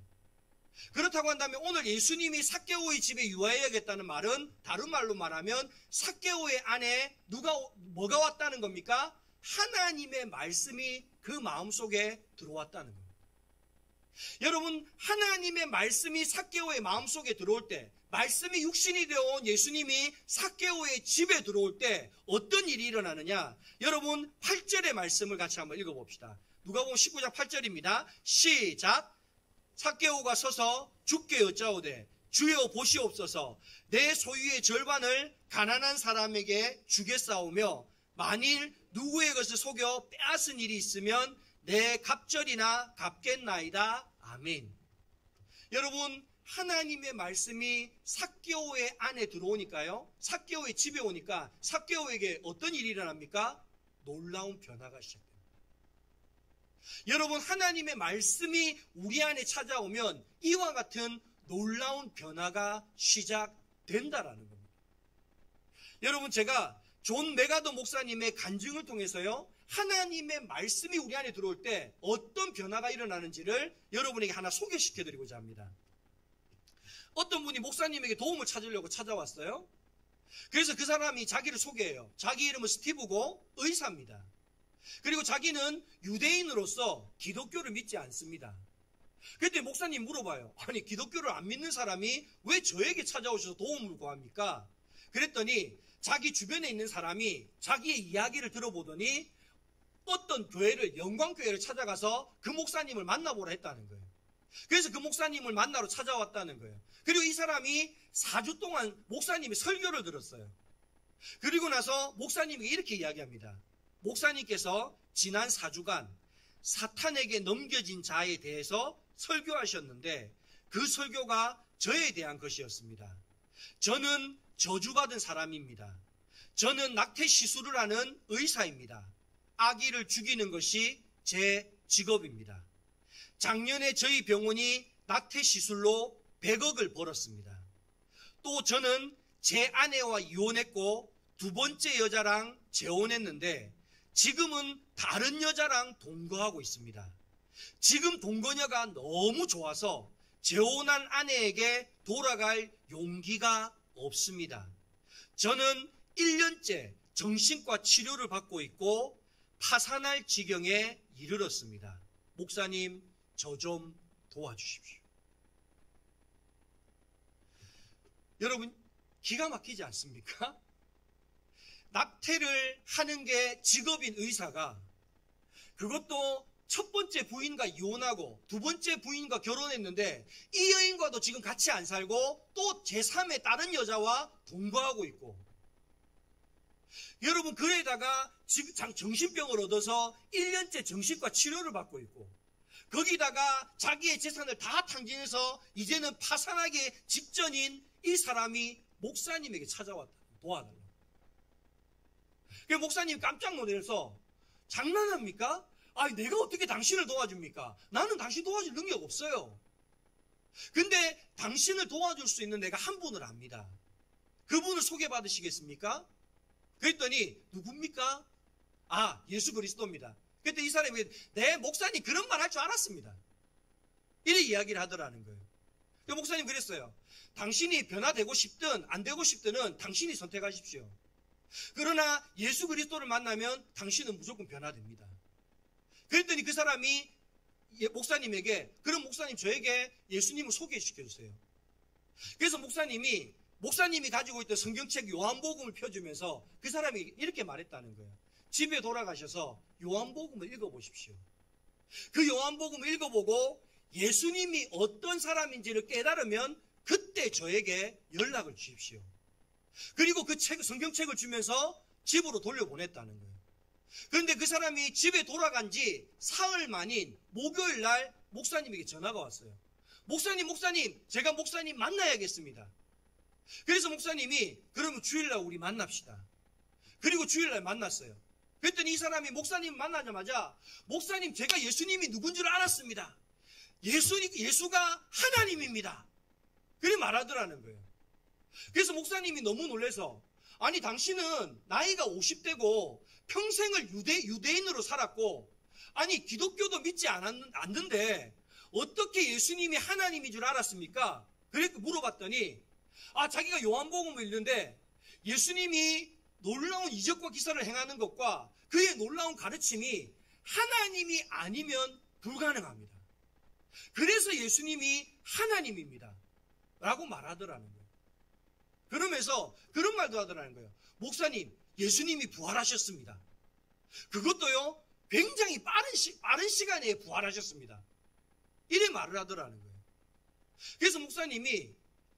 그렇다고 한다면 오늘 예수님이 삭개오의 집에 유하여야겠다는 말은 다른 말로 말하면 삭개오의 안에 뭐가 왔다는 겁니까? 하나님의 말씀이 그 마음속에 들어왔다는 겁니다. 여러분, 하나님의 말씀이 삭개오의 마음속에 들어올 때, 말씀이 육신이 되어온 예수님이 삭개오의 집에 들어올 때 어떤 일이 일어나느냐? 여러분, 8절의 말씀을 같이 한번 읽어봅시다. 누가복음 19장 8절입니다. 시작. 삭개오가 서서 주께 여짜오되 주여 보시옵소서, 내 소유의 절반을 가난한 사람에게 주겠사오며 만일 누구의 것을 속여 빼앗은 일이 있으면 내 갑절이나 갚겠나이다. 아멘. 여러분, 하나님의 말씀이 삭개오의 안에 들어오니까요, 삭개오의 집에 오니까 삭개오에게 어떤 일이 일어납니까? 놀라운 변화가 시작됩니다. 여러분, 하나님의 말씀이 우리 안에 찾아오면 이와 같은 놀라운 변화가 시작된다라는 겁니다. 여러분, 제가 존 메가더 목사님의 간증을 통해서요, 하나님의 말씀이 우리 안에 들어올 때 어떤 변화가 일어나는지를 여러분에게 하나 소개시켜드리고자 합니다. 어떤 분이 목사님에게 도움을 찾으려고 찾아왔어요. 그래서 그 사람이 자기를 소개해요. 자기 이름은 스티브고 의사입니다. 그리고 자기는 유대인으로서 기독교를 믿지 않습니다. 그때 목사님 물어봐요. 아니, 기독교를 안 믿는 사람이 왜 저에게 찾아오셔서 도움을 구합니까? 그랬더니 자기 주변에 있는 사람이 자기의 이야기를 들어보더니 어떤 교회를, 영광교회를 찾아가서 그 목사님을 만나보라 했다는 거예요. 그래서 그 목사님을 만나러 찾아왔다는 거예요. 그리고 이 사람이 4주 동안 목사님의 설교를 들었어요. 그리고 나서 목사님이 이렇게 이야기합니다. 목사님께서 지난 4주간 사탄에게 넘겨진 자에 대해서 설교하셨는데 그 설교가 저에 대한 것이었습니다. 저는 저주받은 사람입니다. 저는 낙태 시술을 하는 의사입니다. 아기를 죽이는 것이 제 직업입니다. 작년에 저희 병원이 낙태 시술로 100억을 벌었습니다. 또 저는 제 아내와 이혼했고 두 번째 여자랑 재혼했는데 지금은 다른 여자랑 동거하고 있습니다. 지금 동거녀가 너무 좋아서 재혼한 아내에게 돌아갈 용기가 없습니다. 저는 1년째 정신과 치료를 받고 있고 파산할 지경에 이르렀습니다. 목사님, 저 좀 도와주십시오. 여러분, 기가 막히지 않습니까? 낙태를 하는 게 직업인 의사가, 그것도 첫 번째 부인과 이혼하고 두 번째 부인과 결혼했는데 이 여인과도 지금 같이 안 살고 또 제3의 다른 여자와 동거하고 있고, 여러분, 그에다가 지금 정신병을 얻어서 1년째 정신과 치료를 받고 있고, 거기다가 자기의 재산을 다 탕진해서 이제는 파산하기 직전인 이 사람이 목사님에게 찾아왔다. 도와달라. 목사님 깜짝 놀라서, 장난합니까? 아니, 내가 어떻게 당신을 도와줍니까? 나는 당신 도와줄 능력 없어요. 근데 당신을 도와줄 수 있는 내가 한 분을 압니다. 그분을 소개받으시겠습니까? 그랬더니 누굽니까? 아, 예수 그리스도입니다. 그때 이 사람이, 네, 목사님 그런 말 할 줄 알았습니다. 이렇게 이야기를 하더라는 거예요. 목사님 그랬어요. 당신이 변화되고 싶든 안 되고 싶든은 당신이 선택하십시오. 그러나 예수 그리스도를 만나면 당신은 무조건 변화됩니다. 그랬더니 그 사람이 목사님에게, 그럼 목사님 저에게 예수님을 소개시켜 주세요. 그래서 목사님이 가지고 있던 성경책 요한복음을 펴주면서 그 사람이 이렇게 말했다는 거예요. 집에 돌아가셔서 요한복음을 읽어보십시오. 그 요한복음을 읽어보고 예수님이 어떤 사람인지를 깨달으면 그때 저에게 연락을 주십시오. 그리고 그 성경책을 주면서 집으로 돌려보냈다는 거예요. 그런데 그 사람이 집에 돌아간 지 사흘 만인 목요일 날 목사님에게 전화가 왔어요. 목사님, 제가 목사님 만나야겠습니다. 그래서 목사님이, 그러면 주일날 우리 만납시다. 그리고 주일날 만났어요. 그랬더니 이 사람이 목사님 만나자마자, 목사님, 제가 예수님이 누군 줄 알았습니다. 예수가 하나님입니다. 그래 말하더라는 거예요. 그래서 목사님이 너무 놀라서, 아니, 당신은 나이가 50대고 평생을 유대인으로 살았고, 아니, 기독교도 믿지 않는데 어떻게 예수님이 하나님인 줄 알았습니까? 그렇게 물어봤더니, 자기가 요한복음을 읽는데 예수님이 놀라운 이적과 기사를 행하는 것과 그의 놀라운 가르침이 하나님이 아니면 불가능합니다. 그래서 예수님이 하나님입니다. 라고 말하더라는 거예요. 그러면서 그런 말도 하더라는 거예요. 목사님, 예수님이 부활하셨습니다. 그것도요, 굉장히 빠른 시간에 부활하셨습니다. 이래 말을 하더라는 거예요. 그래서 목사님이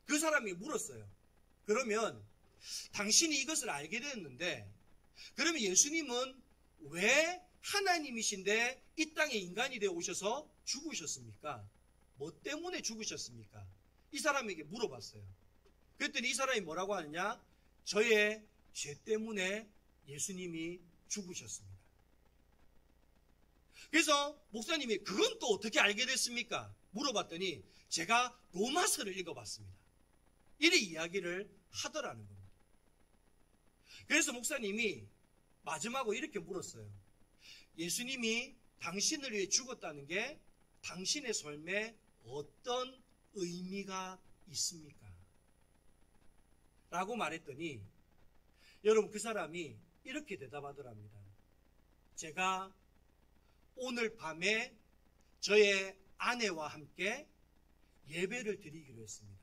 그 사람이 물었어요. 그러면 당신이 이것을 알게 됐는데, 그러면 예수님은 왜 하나님이신데 이 땅에 인간이 되어 오셔서 죽으셨습니까? 뭐 때문에 죽으셨습니까? 이 사람에게 물어봤어요. 그랬더니 이 사람이 뭐라고 하느냐? 저의 죄 때문에 예수님이 죽으셨습니다. 그래서 목사님이 그건 또 어떻게 알게 됐습니까? 물어봤더니 제가 로마서를 읽어봤습니다. 이래 이야기를 하더라는 겁니다. 그래서 목사님이 마지막으로 이렇게 물었어요. 예수님이 당신을 위해 죽었다는 게 당신의 삶에 어떤 의미가 있습니까? 라고 말했더니 여러분, 그 사람이 이렇게 대답하더랍니다. 제가 오늘 밤에 저의 아내와 함께 예배를 드리기로 했습니다.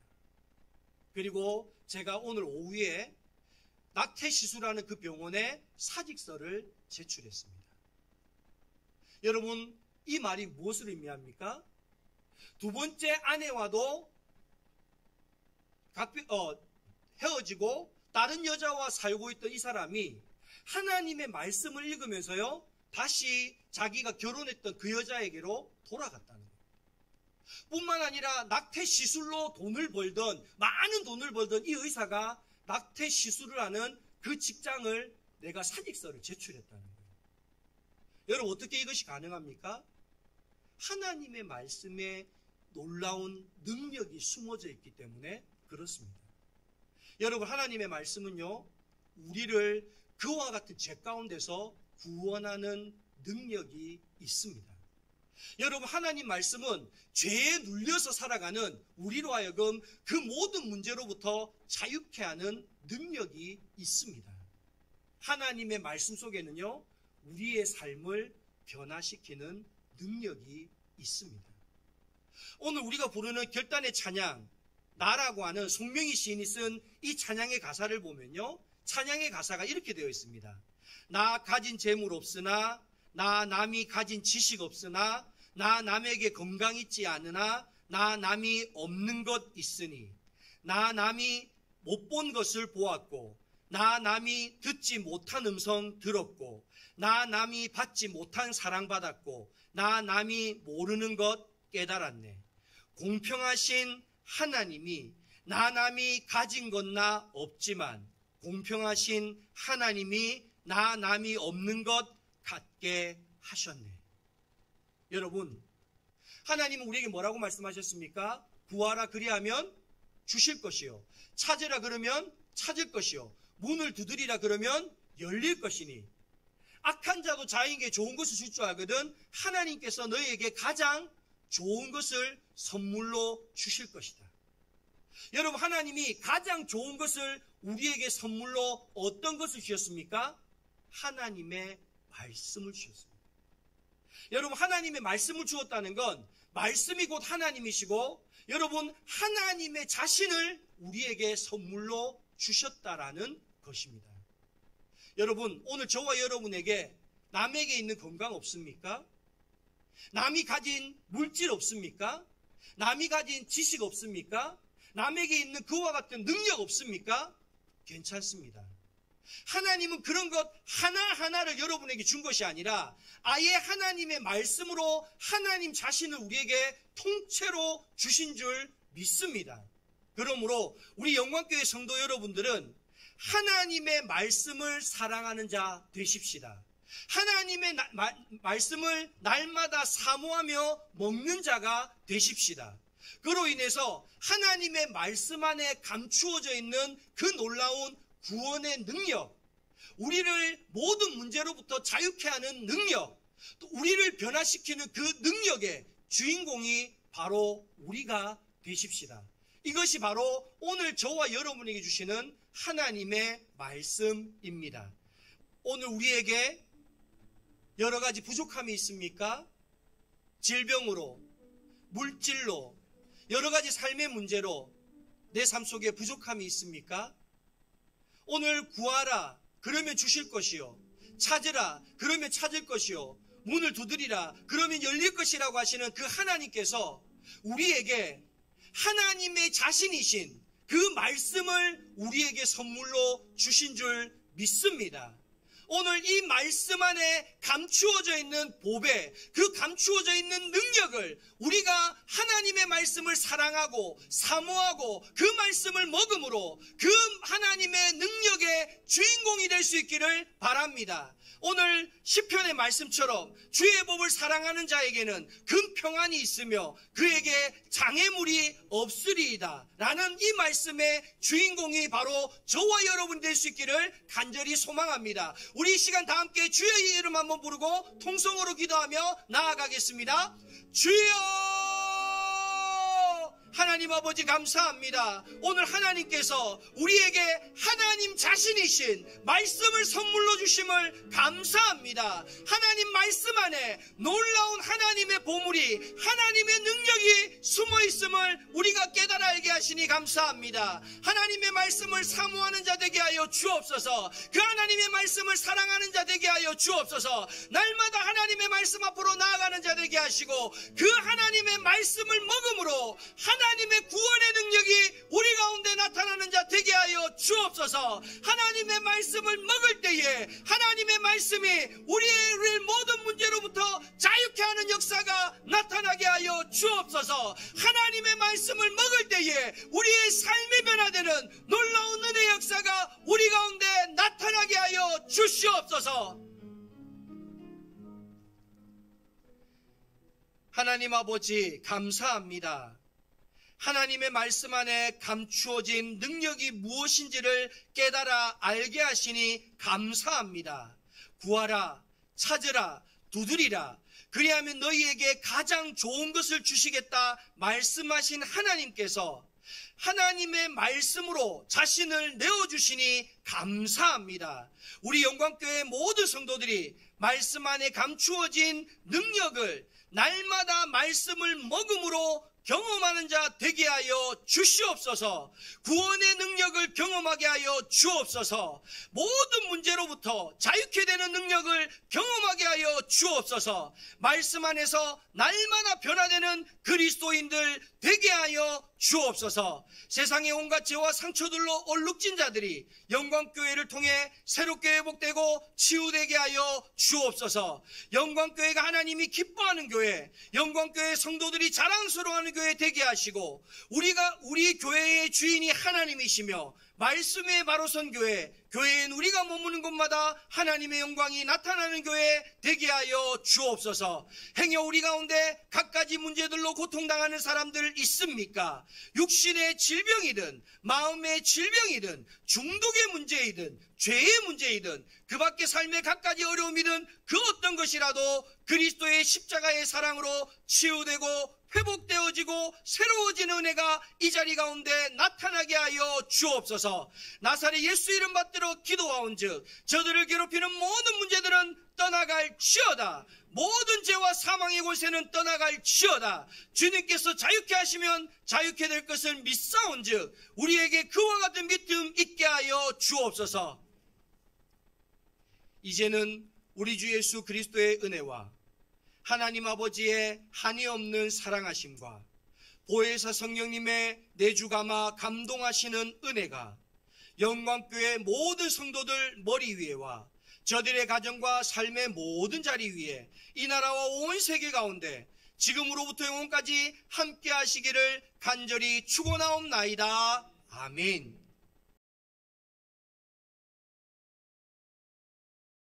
그리고 제가 오늘 오후에 낙태시술하는 그 병원에 사직서를 제출했습니다. 여러분, 이 말이 무엇을 의미합니까? 두 번째 아내와도 헤어지고 다른 여자와 살고 있던 이 사람이 하나님의 말씀을 읽으면서요, 다시 자기가 결혼했던 그 여자에게로 돌아갔다는 거예요. 뿐만 아니라 낙태 시술로 많은 돈을 벌던 이 의사가 낙태 시술을 하는 그 직장을 내가 사직서를 제출했다는 거예요. 여러분, 어떻게 이것이 가능합니까? 하나님의 말씀에 놀라운 능력이 숨어져 있기 때문에 그렇습니다. 여러분, 하나님의 말씀은요, 우리를 그와 같은 죄 가운데서 구원하는 능력이 있습니다. 여러분, 하나님 말씀은 죄에 눌려서 살아가는 우리로 하여금 그 모든 문제로부터 자유케 하는 능력이 있습니다. 하나님의 말씀 속에는요, 우리의 삶을 변화시키는 능력이 있습니다. 오늘 우리가 부르는 결단의 찬양, 나라고 하는 송명희 시인이 쓴 이 찬양의 가사를 보면요, 찬양의 가사가 이렇게 되어 있습니다. 나 가진 재물 없으나, 나 남이 가진 지식 없으나, 나 남에게 건강 있지 않으나, 나 남이 없는 것 있으니, 나 남이 못 본 것을 보았고, 나 남이 듣지 못한 음성 들었고, 나 남이 받지 못한 사랑받았고, 나 남이 모르는 것 깨달았네. 공평하신 하나님이 나 남이 가진 것 나 없지만 공평하신 하나님이 나 남이 없는 것 갖게 하셨네. 여러분, 하나님은 우리에게 뭐라고 말씀하셨습니까? 구하라 그리하면 주실 것이요, 찾으라 그러면 찾을 것이요, 문을 두드리라 그러면 열릴 것이니, 악한 자도 자에게 좋은 것을 줄 줄 알거든 하나님께서 너희에게 가장 좋은 것을 선물로 주실 것이다. 여러분, 하나님이 가장 좋은 것을 우리에게 선물로 어떤 것을 주셨습니까? 하나님의 말씀을 주셨습니다. 여러분, 하나님의 말씀을 주었다는 건 말씀이 곧 하나님이시고, 여러분, 하나님의 자신을 우리에게 선물로 주셨다라는 것입니다. 여러분, 오늘 저와 여러분에게 남에게 있는 건강 없습니까? 남이 가진 물질 없습니까? 남이 가진 지식 없습니까? 남에게 있는 그와 같은 능력 없습니까? 괜찮습니다. 하나님은 그런 것 하나하나를 여러분에게 준 것이 아니라 아예 하나님의 말씀으로 하나님 자신을 우리에게 통째로 주신 줄 믿습니다. 그러므로 우리 영광교회 성도 여러분들은 하나님의 말씀을 사랑하는 자 되십시다. 하나님의 말씀을 날마다 사모하며 먹는 자가 되십시다. 그로 인해서 하나님의 말씀 안에 감추어져 있는 그 놀라운 구원의 능력, 우리를 모든 문제로부터 자유케 하는 능력, 또 우리를 변화시키는 그 능력의 주인공이 바로 우리가 되십시다. 이것이 바로 오늘 저와 여러분에게 주시는 하나님의 말씀입니다. 오늘 우리에게 여러 가지 부족함이 있습니까? 질병으로, 물질로, 여러 가지 삶의 문제로 내 삶 속에 부족함이 있습니까? 오늘 구하라 그러면 주실 것이요, 찾으라 그러면 찾을 것이요, 문을 두드리라 그러면 열릴 것이라고 하시는 그 하나님께서 우리에게 하나님의 자신이신 그 말씀을 우리에게 선물로 주신 줄 믿습니다. 오늘 이 말씀 안에 감추어져 있는 보배, 그 감추어져 있는 능력을 우리가 하나님의 말씀을 사랑하고 사모하고 그 말씀을 먹음으로 그 하나님의 능력의 주인공이 될 수 있기를 바랍니다. 오늘 시편의 말씀처럼 주의 법을 사랑하는 자에게는 금평안이 있으며 그에게 장애물이 없으리이다 라는 이 말씀의 주인공이 바로 저와 여러분 될 수 있기를 간절히 소망합니다. 우리 이 시간 다 함께 주의 이름 한번 부르고 통성으로 기도하며 나아가겠습니다. 주여, 하나님 아버지 감사합니다. 오늘 하나님께서 우리에게 하나님 자신이신 말씀을 선물로 주심을 감사합니다. 하나님 말씀 안에 놀라운 하나님의 보물이, 하나님의 능력이 숨어 있음을 우리가 깨달아 알게 하시니 감사합니다. 하나님의 말씀을 사모하는 자 되게 하여 주옵소서. 그 하나님의 말씀을 사랑하는 자 되게 하여 주옵소서. 날마다 하나님의 말씀 앞으로 나아가는 자 되게 하시고 그 하나님의 말씀을 먹음으로 하나님의 구원의 능력이 우리 가운데 나타나는 자 되게 하여 주옵소서. 하나님의 말씀을 먹을 때에 하나님의 말씀이 우리의 모든 문제로부터 자유케 하는 역사가 나타나게 하여 주옵소서. 하나님의 말씀을 먹을 때에 우리의 삶이 변화되는 놀라운 은혜의 역사가 우리 가운데 나타나게 하여 주시옵소서. 하나님 아버지 감사합니다. 하나님의 말씀 안에 감추어진 능력이 무엇인지를 깨달아 알게 하시니 감사합니다. 구하라, 찾으라, 두드리라. 그리하면 너희에게 가장 좋은 것을 주시겠다 말씀하신 하나님께서 하나님의 말씀으로 자신을 내어주시니 감사합니다. 우리 영광교회 모든 성도들이 말씀 안에 감추어진 능력을 날마다 말씀을 먹음으로 경험하는 자 되게 하여 주시옵소서. 구원의 능력을 경험하게 하여 주옵소서. 모든 문제로부터 자유케 되는 능력을 경험하게 하여 주옵소서. 말씀 안에서 날마다 변화되는 그리스도인들 되게 하여 주옵소서. 세상의 온갖 죄와 상처들로 얼룩진 자들이 영광교회를 통해 새롭게 회복되고 치유되게 하여 주옵소서. 영광교회가 하나님이 기뻐하는 교회, 영광교회 성도들이 자랑스러워하는 교회 되게 하시고 우리 교회의 주인이 하나님이시며 말씀의 바로 선 교회, 교회엔 우리가 머무는 곳마다 하나님의 영광이 나타나는 교회 되게 하여 주옵소서. 행여 우리 가운데 갖가지 문제들로 고통당하는 사람들 있습니까? 육신의 질병이든 마음의 질병이든 중독의 문제이든 죄의 문제이든 그 밖의 삶의 갖가지 어려움이든 그 어떤 것이라도 그리스도의 십자가의 사랑으로 치유되고 회복되어지고 새로워지는 은혜가 이 자리 가운데 나타나게 하여 주옵소서. 나사렛 예수 이름 받들어 기도하온즉 저들을 괴롭히는 모든 문제들은 떠나갈지어다. 모든 죄와 사망의 권세는 떠나갈지어다. 주님께서 자유케 하시면 자유케 될 것을 믿사온즉 우리에게 그와 같은 믿음 있게 하여 주옵소서. 이제는 우리 주 예수 그리스도의 은혜와 하나님 아버지의 한이 없는 사랑하심과 보혜사 성령님의 내주감화 감동하시는 은혜가 영광교회 모든 성도들 머리 위에와 저들의 가정과 삶의 모든 자리 위에 이 나라와 온 세계 가운데 지금으로부터 영원까지 함께 하시기를 간절히 축원하옵나이다. 아멘.